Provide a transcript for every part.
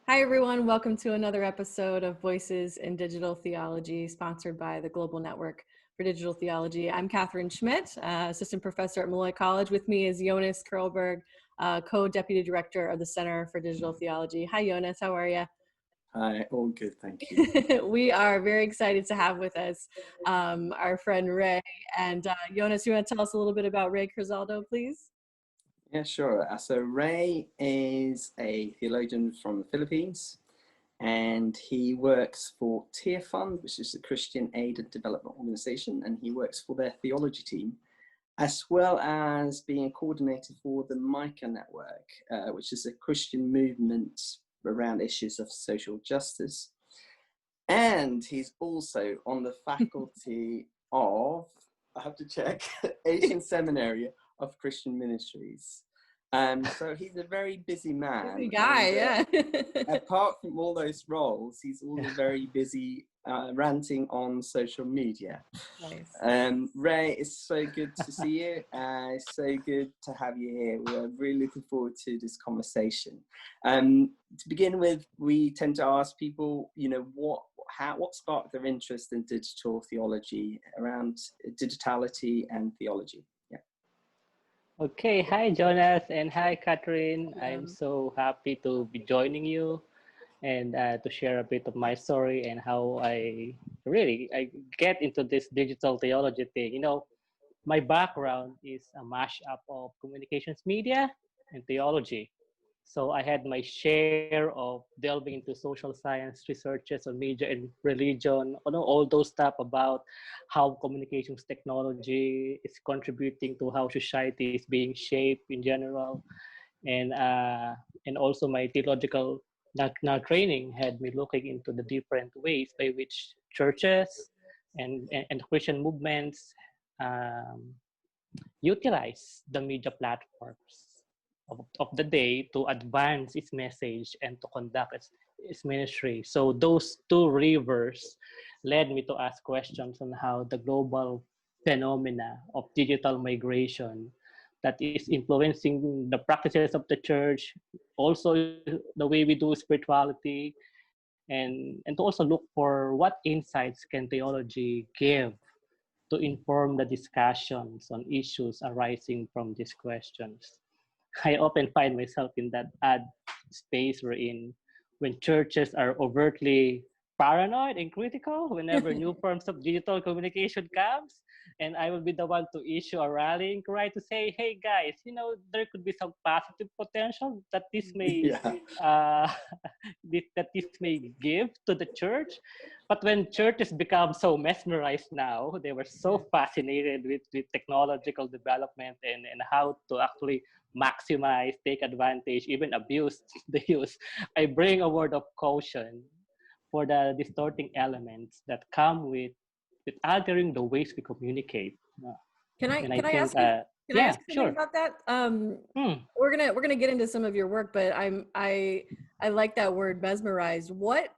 Hi, everyone. Welcome to another episode of Voices in Digital Theology, sponsored by the Global Network for Digital Theology. I'm Catherine Schmidt, Assistant Professor at Malloy College. With me is Jonas Kurlberg, Co-Deputy Director of the Center for Digital Theology. Hi, Jonas. How are you? Hi, all good, thank you. We are very excited to have with us our friend Rei. And Jonas, you want to tell us a little bit about Rei Crizaldo, please? Yeah, sure. So Rei is a theologian from the Philippines, and he works for Tier Fund, which is a Christian aid and development organization, and he works for their theology team, as well as being a coordinator for the Micah Network, which is a Christian movement around issues of social justice. And he's also on the faculty of, I have to check, Asian Seminary of Christian Ministries. So he's a very busy man. Busy guy, and, yeah. Apart from all those roles, he's also very busy ranting on social media. Nice. Rei, it's so good to see you. It's so good to have you here. We're really looking forward to this conversation. To begin with, we tend to ask people, what sparked their interest in digital theology, around digitality and theology. Yeah. Okay, hi Jonas and hi Catherine. I'm so happy to be joining you and to share a bit of my story and how I get into this digital theology thing. My background is a mashup of communications media and theology. So I had my share of delving into social science researches on media and religion, all those stuff about how communications technology is contributing to how society is being shaped in general, and also my theological training had me looking into the different ways by which churches and Christian movements utilize the media platforms of the day to advance its message and to conduct its ministry. So those two rivers led me to ask questions on how the global phenomena of digital migration that is influencing the practices of the church, also the way we do spirituality, and to also look for what insights can theology give to inform the discussions on issues arising from these questions. I often find myself in that odd space wherein when churches are overtly paranoid and critical whenever new forms of digital communication comes, and I will be the one to issue a rallying cry to say, hey guys, there could be some positive potential that this may that this may give to the church. But when churches become so mesmerized now, they were so fascinated with technological development and how to actually maximize, take advantage, even abuse the use. I bring a word of caution for the distorting elements that come with altering the ways we communicate. Can I ask something about that? We're gonna get into some of your work, but I like that word, mesmerized. What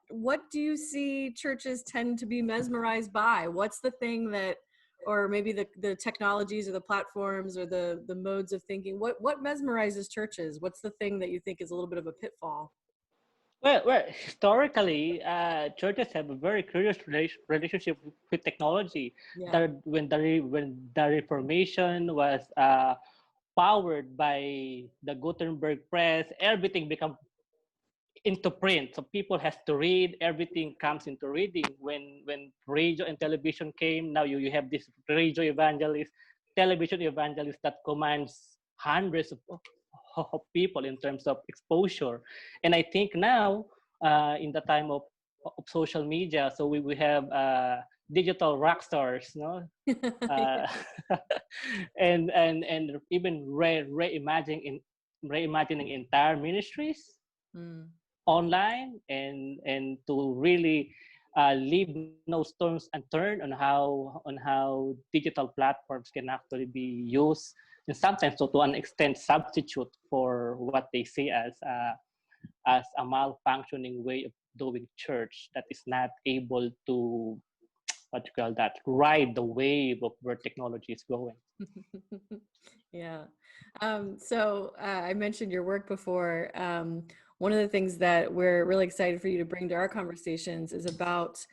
do you see churches tend to be mesmerized by? What's the thing that, or maybe the technologies or the platforms or the modes of thinking? What mesmerizes churches? What's the thing that you think is a little bit of a pitfall? Well, historically, churches have a very curious relationship with technology. Yeah. When the Reformation was powered by the Gutenberg press, everything became into print. So people has to read. Everything comes into reading. When radio and television came, now you have this radio evangelist, television evangelist that commands hundreds of people in terms of exposure. And I think now, in the time of social media, so we have digital rock stars, no? And even reimagining entire ministries online, and to really leave no stones unturned on how digital platforms can actually be used, and sometimes so to an extent substitute for what they see as a malfunctioning way of doing church that is not able to ride the wave of where technology is going. Yeah. So I mentioned your work before. one of the things that we're really excited for you to bring to our conversations is about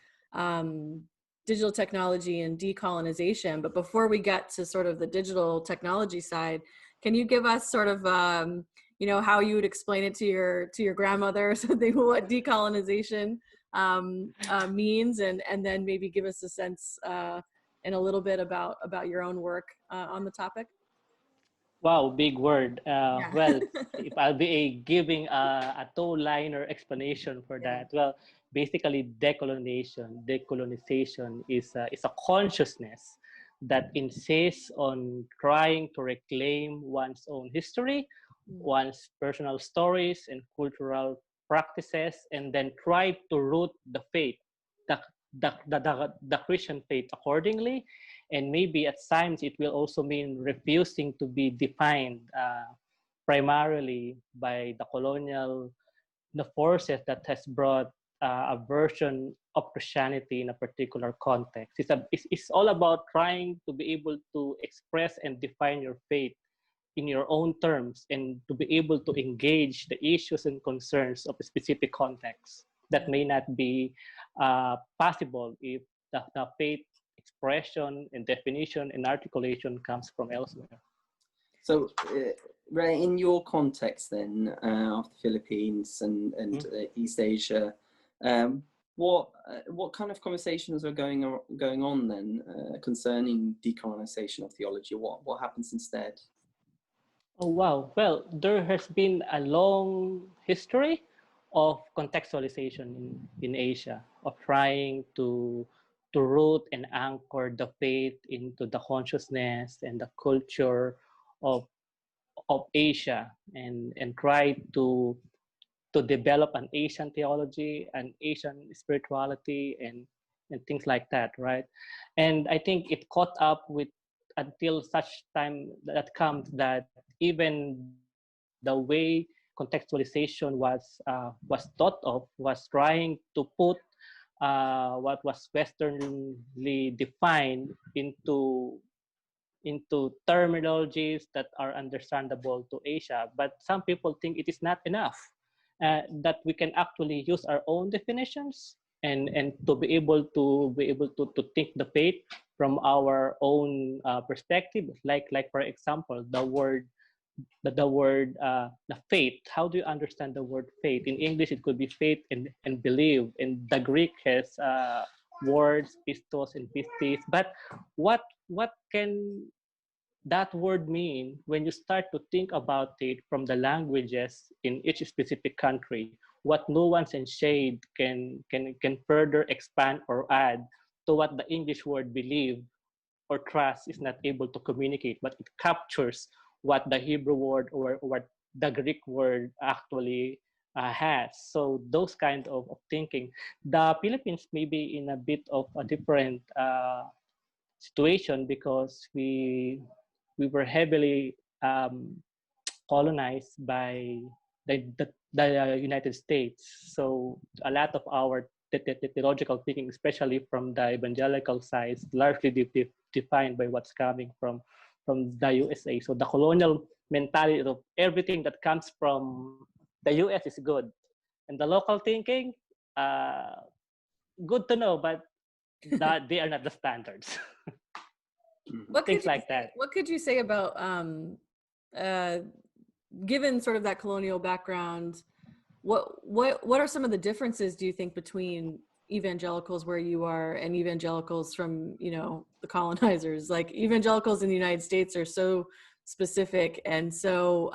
digital technology and decolonization. But before we get to sort of the digital technology side, can you give us sort of, you know, how you would explain it to your grandmother or something, what decolonization means, and then maybe give us a sense and a little bit about your own work on the topic? Wow, big word. Yeah. Well, if I'll be giving a two-liner explanation for Yeah. that, well, basically decolonization is a consciousness that insists on trying to reclaim one's own history, one's personal stories and cultural practices, and then try to root the faith, the, the Christian faith accordingly. And maybe at times it will also mean refusing to be defined primarily by the colonial the forces that has brought a version of Christianity in a particular context. It's all about trying to be able to express and define your faith in your own terms and to be able to engage the issues and concerns of a specific context that may not be possible if the faith expression and definition and articulation comes from elsewhere. So, Rei, in your context then of the Philippines and East Asia, what kind of conversations are going on then concerning decolonization of theology? What happens instead? Oh, wow. Well, there has been a long history of contextualization in Asia, of trying to root and anchor the faith into the consciousness and the culture of Asia, and try to develop an Asian theology, an Asian spirituality, and things like that, right? And I think it caught up with until such time that comes that even the way contextualization was thought of was trying to put what was Westernly defined into terminologies that are understandable to Asia. But some people think it is not enough, that we can actually use our own definitions and to be able to think the faith from our own perspective. Like for example, the word the faith. How do you understand the word faith? In English, it could be faith and believe. And the Greek has words, pistos and pistis. But what can that word mean when you start to think about it from the languages in each specific country? What nuance and shade can further expand or add to what the English word believe or trust is not able to communicate, but it captures what the Hebrew word or what the Greek word actually has. So those kind of thinking. The Philippines may be in a bit of a different situation because we were heavily colonized by the United States. So a lot of our theological thinking, especially from the evangelical side, is largely defined by what's coming from the USA. So the colonial mentality of everything that comes from the US is good, and the local thinking, good to know, but that they are not the standards. Things like that. What could you say about given sort of that colonial background, what are some of the differences, do you think, between evangelicals where you are and evangelicals from, you know, the colonizers? Like, evangelicals in the United States are so specific and so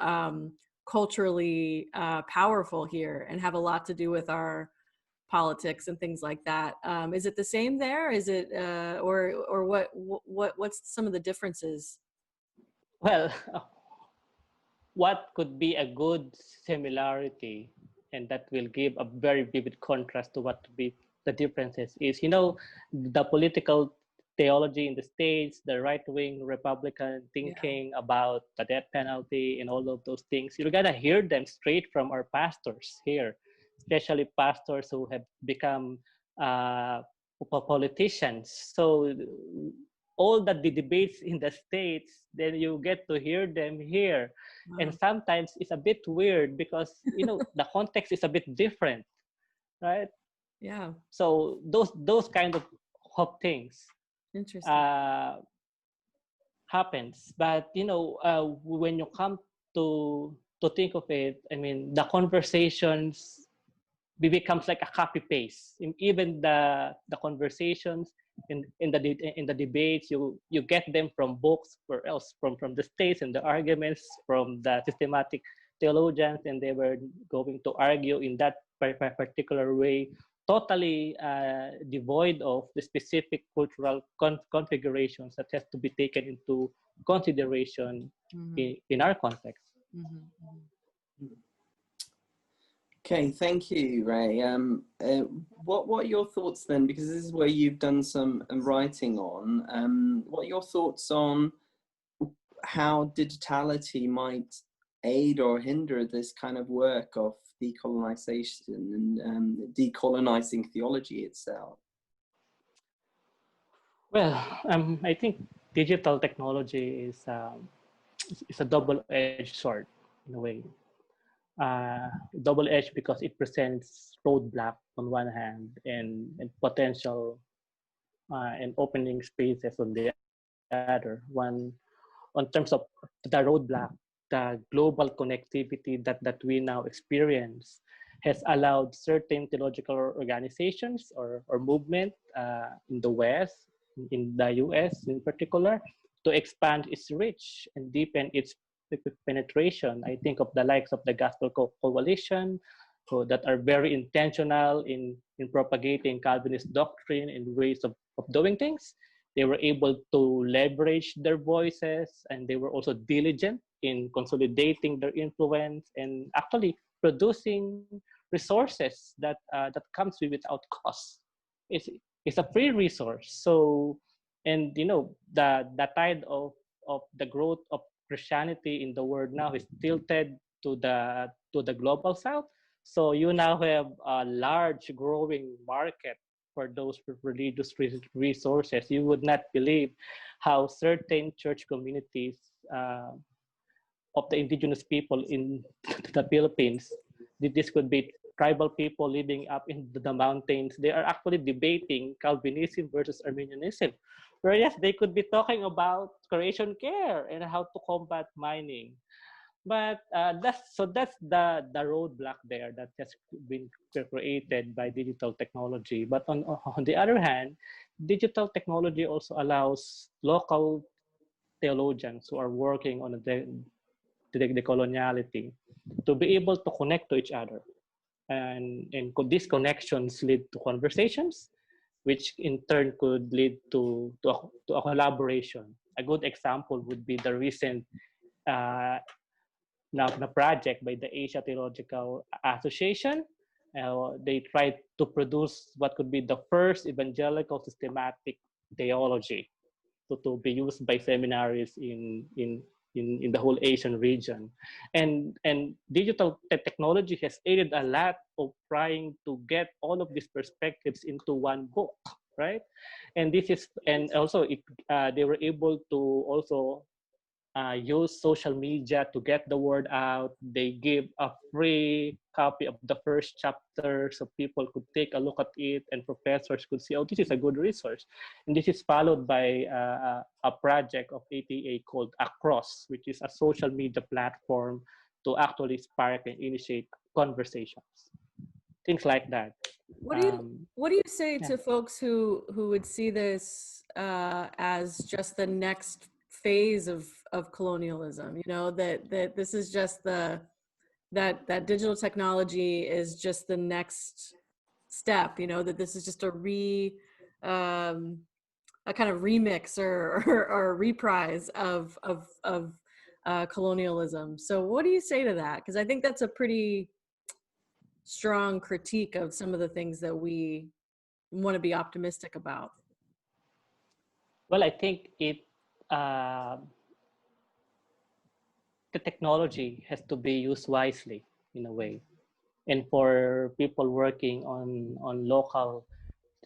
culturally powerful here and have a lot to do with our politics and things like that. Is it the same there? Is it or what's some of the differences? Well, what could be a good similarity and that will give a very vivid contrast to what to be the differences is, you know, the political theology in the States, the right-wing Republican thinking about the death penalty and all of those things. You're gonna hear them straight from our pastors here, especially pastors who have become politicians. So all the debates in the States, then you get to hear them here. Wow. And sometimes it's a bit weird because, you know, the context is a bit different, right? Yeah. So those kind of things happens. But, you know, when you come to think of it, I mean, the conversations becomes like a copy paste. Even the conversations in the debates, you get them from books or else from the States, and the arguments from the systematic theologians, and they were going to argue in that particular way, totally devoid of the specific cultural configurations that has to be taken into consideration in our context. Okay, thank you, Rei. What are your thoughts then? Because this is where you've done some writing on. What are your thoughts on how digitality might aid or hinder this kind of work of decolonization and decolonizing theology itself? Well, I think digital technology is a double-edged sword in a way. Double-edged because it presents roadblock on one hand and potential and opening spaces on the other. One, on terms of the roadblock, the global connectivity that we now experience has allowed certain theological organizations or movement in the West, in the US in particular, to expand its reach and deepen its penetration. I think of the likes of the Gospel Coalition, that are very intentional in propagating Calvinist doctrine and ways of doing things. They were able to leverage their voices, and they were also diligent in consolidating their influence and actually producing resources that comes without cost. It's a free resource. So, and you know, the tide of the growth of Christianity in the world now is tilted to the global south. So you now have a large growing market for those religious resources. You would not believe how certain church communities of the indigenous people in the Philippines, this could be tribal people living up in the mountains, they are actually debating Calvinism versus Arminianism. Whereas they could be talking about creation care and how to combat mining. But that's the roadblock there that has been created by digital technology. But on the other hand, digital technology also allows local theologians who are working on the decoloniality to be able to connect to each other. And these connections lead to conversations, which in turn could lead to a collaboration. A good example would be the recent na project by the Asia Theological Association. They tried to produce what could be the first evangelical systematic theology to be used by seminaries in the whole Asian region. And digital technology has aided a lot of trying to get all of these perspectives into one book, right? And this is, and also they were able to also use social media to get the word out. They give a free copy of the first chapter so people could take a look at it and professors could see, oh, this is a good resource. And this is followed by a project of ATA called Across, which is a social media platform to actually spark and initiate conversations. Things like that. What do you say to folks who would see this as just the next phase of colonialism? You know, that this is just that digital technology is just the next step. You know, that this is just a kind of remix or reprise of colonialism. So what do you say to that? Because I think that's a pretty strong critique of some of the things that we want to be optimistic about. Well, I think the technology has to be used wisely in a way. And for people working on local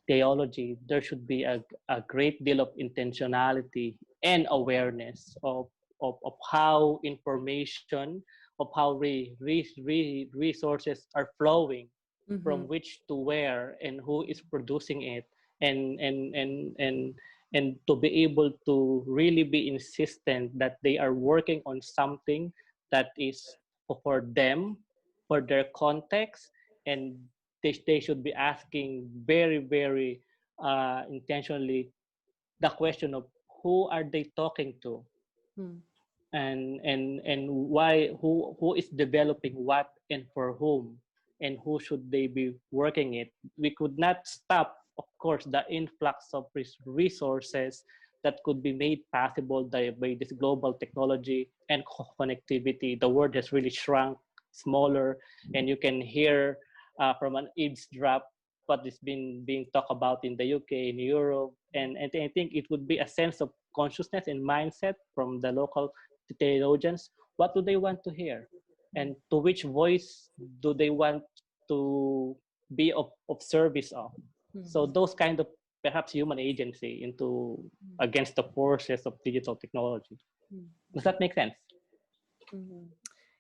theology, there should be a great deal of intentionality and awareness of how information, of how resources are flowing from which to where and who is producing it, and to be able to really be insistent that they are working on something that is for them, for their context, and they should be asking very intentionally the question of who are they talking to, and why, who is developing what and for whom, and who should they be working it. We could not stop, of course, the influx of resources that could be made possible by this global technology and connectivity. The world has really shrunk, smaller, and you can hear from an eavesdrop what is being talked about in the UK, in Europe, and I think it would be a sense of consciousness and mindset from the local theologians. What do they want to hear, and to which voice do they want to be of service of? So those kind of perhaps human agency into against the forces of digital technology. Does that make sense?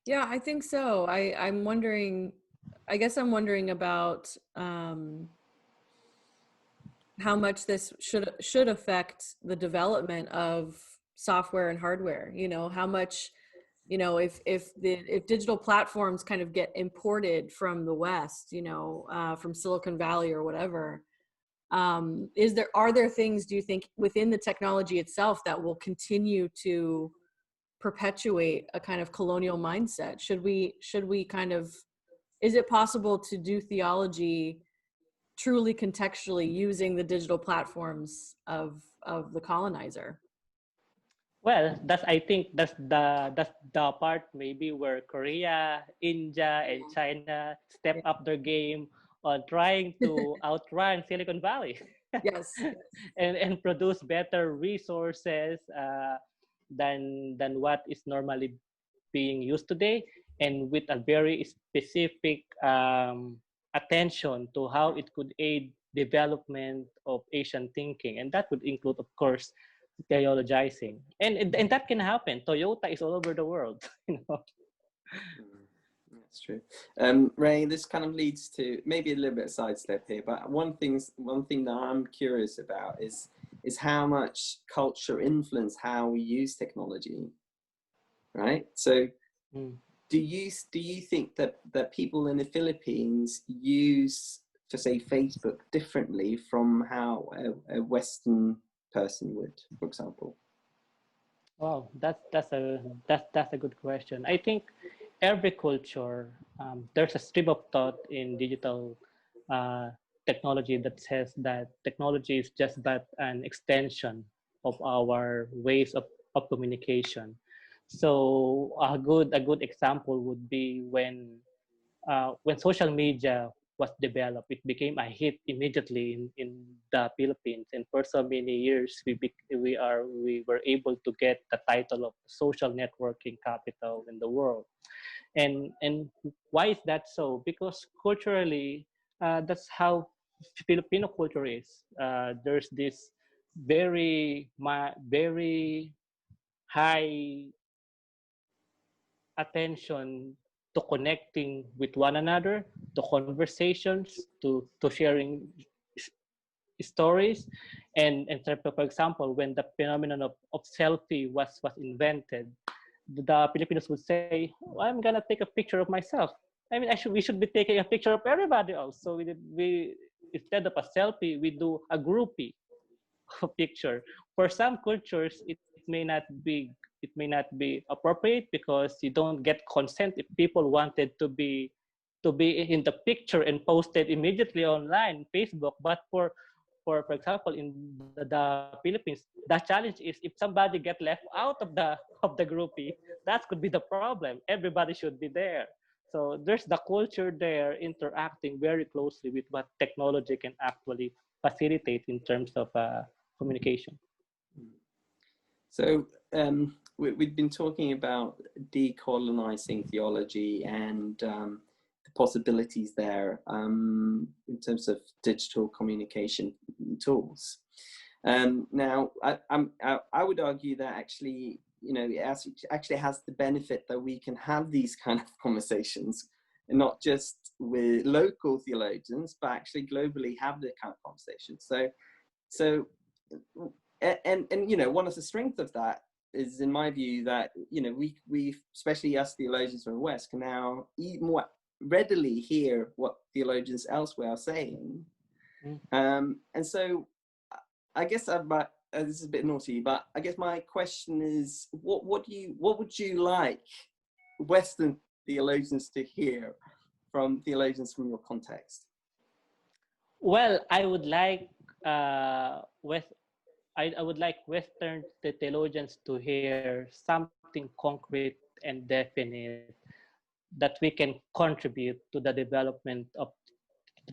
Yeah, I think so. I'm wondering, I guess I'm wondering about how much this should affect the development of software and hardware. You know, how much, you know, if digital platforms kind of get imported from the West, you know, from Silicon Valley or whatever, are there things, do you think, within the technology itself that will continue to perpetuate a kind of colonial mindset? Should we kind of, is it possible to do theology truly contextually using the digital platforms of the colonizer? Well, I think that's the part maybe where Korea, India, and China step up their game on trying to outrun Silicon Valley. Yes. and produce better resources than what is normally being used today, and with a very specific attention to how it could aid development of Asian thinking, and that would include, of course, theologizing, and that can happen. Toyota is all over the world, you know. That's true. Rei, this kind of leads to maybe a little bit of sidestep here, but one thing that I'm curious about is how much culture influence how we use technology, right? So do you think that people in the Philippines use, to say, Facebook differently from how a Western person would, for example? Wow, that's a good question. I think every culture, there's a stream of thought in digital technology that says that technology is just but an extension of our ways of communication. So a good example would be when social media was developed, it became a hit immediately in the Philippines, and for so many years we were able to get the title of social networking capital in the world. And why is that so? Because culturally, that's how Filipino culture is. There's this very high attention to connecting with one another, to conversations, to sharing stories, and for example, when the phenomenon of selfie was invented, the Filipinos would say, oh, I'm gonna take a picture of myself. I mean, we should be taking a picture of everybody else. So we instead of a selfie, we do a groupie picture. For some cultures, it may not be appropriate because you don't get consent if people wanted to be in the picture and posted immediately online, Facebook. But for example, in the Philippines, the challenge is if somebody get left out of the groupie, that could be the problem. Everybody should be there. So there's the culture there interacting very closely with what technology can actually facilitate in terms of communication. So we've been talking about decolonizing theology and possibilities there in terms of digital communication tools. Now, I would argue that actually, you know, it actually has the benefit that we can have these kind of conversations, and not just with local theologians, but actually globally have the kind of conversation. So, and you know, one of the strengths of that is, in my view, that, you know, we especially us theologians from the West can now more readily hear what theologians elsewhere are saying. And so I guess this is a bit naughty, but I guess my question is, what would you like Western theologians to hear from theologians from your context? Well, I would like I would like Western theologians to hear something concrete and definite that we can contribute to the development of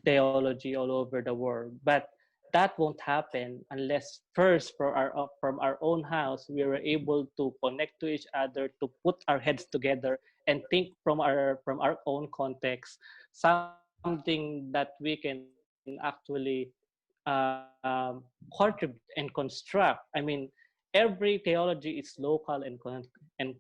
theology all over the world. But that won't happen unless first from our own house we were able to connect to each other, to put our heads together and think from our own context, something that we can actually contribute and construct. I mean, every theology is local and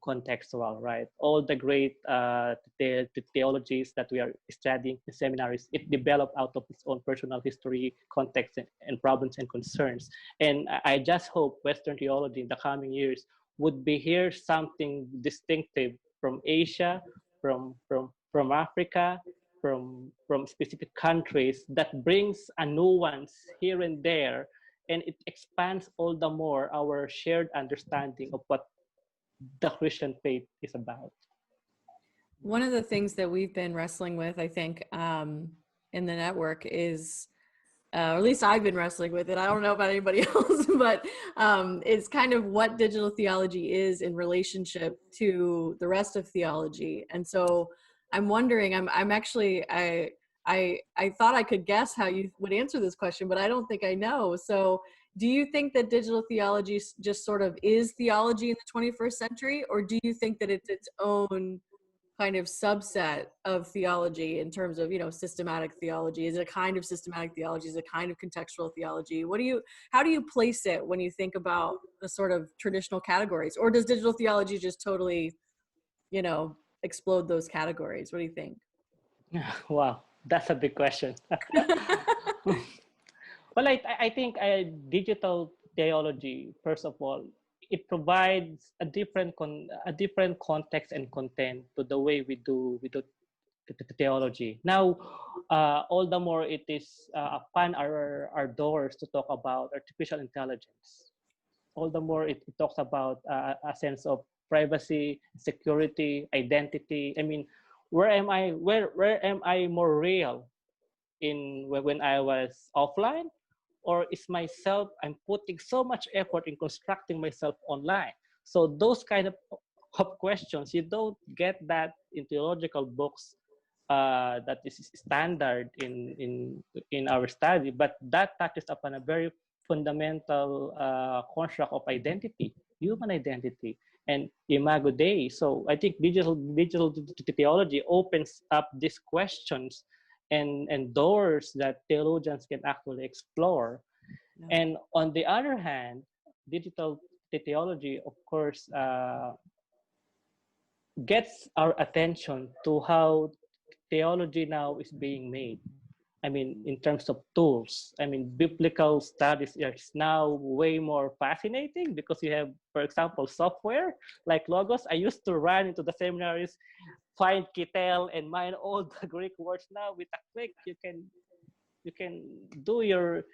contextual, right? All the great the theologies that we are studying in seminaries, it developed out of its own personal history, context, and problems and concerns. And I just hope Western theology in the coming years would be here something distinctive from Asia, from Africa, from specific countries, that brings a nuance here and there, and it expands all the more our shared understanding of what the Christian faith is about. One of the things that we've been wrestling with, I think, in the network is, or at least I've been wrestling with it, I don't know about anybody else, but it's kind of what digital theology is in relationship to the rest of theology. And so I'm wondering, I'm actually, I thought I could guess how you would answer this question, but I don't think I know. So do you think that digital theology just sort of is theology in the 21st century, or do you think that it's its own kind of subset of theology in terms of, you know, systematic theology? Is it a kind of systematic theology? Is it a kind of contextual theology? How do you place it when you think about the sort of traditional categories? Or does digital theology just totally, you know, explode those categories? What do you think? Wow, that's a big question. Well, I think digital theology, first of all, it provides a different context and content to the way we do theology. Now, all the more it is upon our doors to talk about artificial intelligence. All the more it talks about a sense of privacy, security, identity. I mean, where am I more real in when I was offline, or is myself, I'm putting so much effort in constructing myself online? So those kind of questions, you don't get that in theological books that is standard in our study, but that touches upon a very fundamental construct of identity, human identity, and imago Dei. So I think digital theology opens up these questions and doors that theologians can actually explore. Yeah. And on the other hand, digital theology, of course, gets our attention to how theology now is being made. I mean, in terms of tools, I mean, biblical studies is now way more fascinating because you have, for example, software like Logos. I used to run into the seminaries, find Kitel and mine all the Greek words. Now with a click, you can do your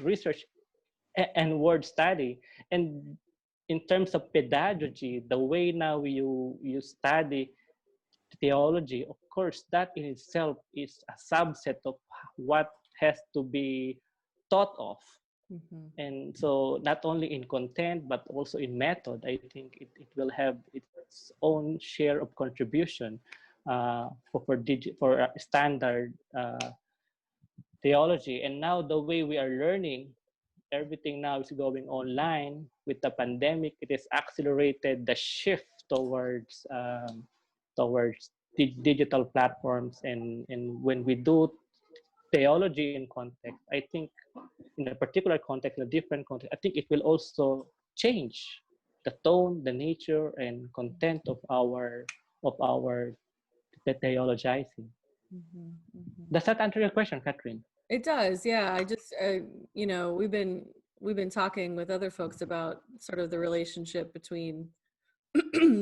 research and word study. And in terms of pedagogy, the way now you study theology, of course, that in itself is a subset of what has to be thought of. Mm-hmm. And so not only in content, but also in method, I think it will have its own share of contribution for standard theology. And now the way we are learning, everything now is going online. With the pandemic, it has accelerated the shift towards digital platforms, and when we do theology in context, I think in a particular context, in a different context, I think it will also change the tone, the nature, and content of our theologizing. Does that answer your question, Catherine? It does, yeah. I just, you know, we've been talking with other folks about sort of the relationship between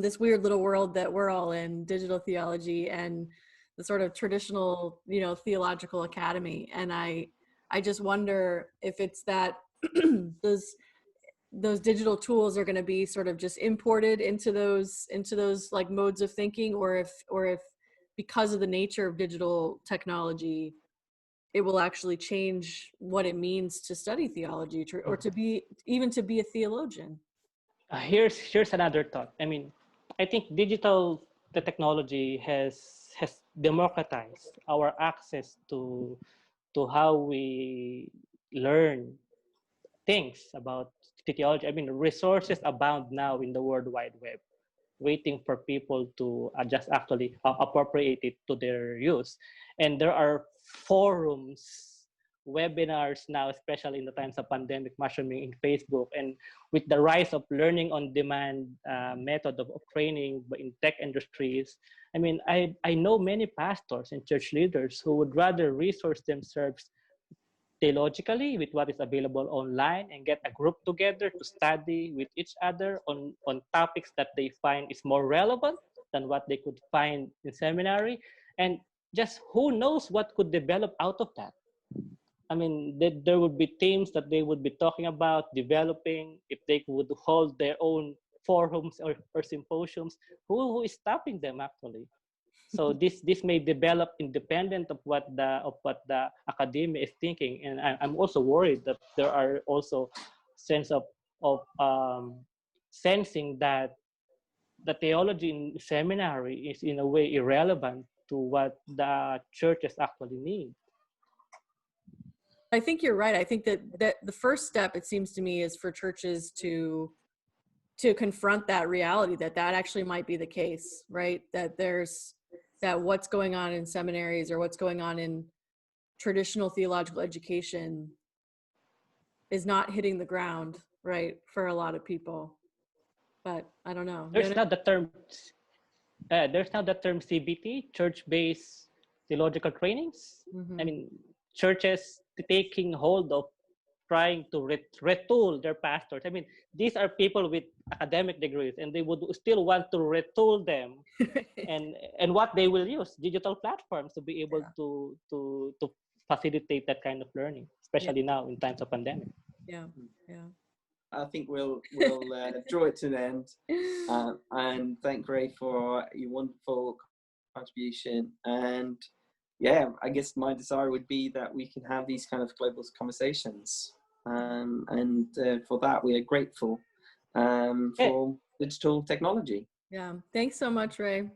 this weird little world that we're all in, digital theology, and the sort of traditional, you know, theological academy. And I just wonder if it's that those digital tools are going to be sort of just imported into those like modes of thinking, or if because of the nature of digital technology, it will actually change what it means to study theology, or to be a theologian. Here's another thought. I mean, I think the technology has democratized our access to how we learn things about theology. I mean, resources abound now in the World Wide Web, waiting for people to just actually appropriate it to their use. And there are forums, webinars now, especially in the times of pandemic, mushrooming in Facebook. And with the rise of learning on demand method of training in tech industries, I mean, I know many pastors and church leaders who would rather resource themselves theologically with what is available online and get a group together to study with each other on topics that they find is more relevant than what they could find in seminary. And just who knows what could develop out of that. I mean, there would be themes that they would be talking about, developing, if they would hold their own forums or symposiums. Who is stopping them actually? So this may develop independent of what the academia is thinking, and I'm also worried that there are also sense of sensing that the theology in seminary is in a way irrelevant to what the churches actually need. I think you're right. I think that the first step, it seems to me, is for churches to confront that reality, that actually might be the case, right? That what's going on in seminaries or what's going on in traditional theological education is not hitting the ground, right, for a lot of people. But I don't know. There's now the term CBT, church-based theological trainings. I mean, churches taking hold of trying to retool their pastors. I mean, these are people with academic degrees, and they would still want to retool them. and what they will use, digital platforms, to be able to facilitate that kind of learning, especially now in times of pandemic. Yeah. I think we'll draw it to an end, and thank Rei for your wonderful contribution. And yeah, I guess my desire would be that we can have these kind of global conversations, and for that we are grateful for digital technology. Yeah, thanks so much, Rei.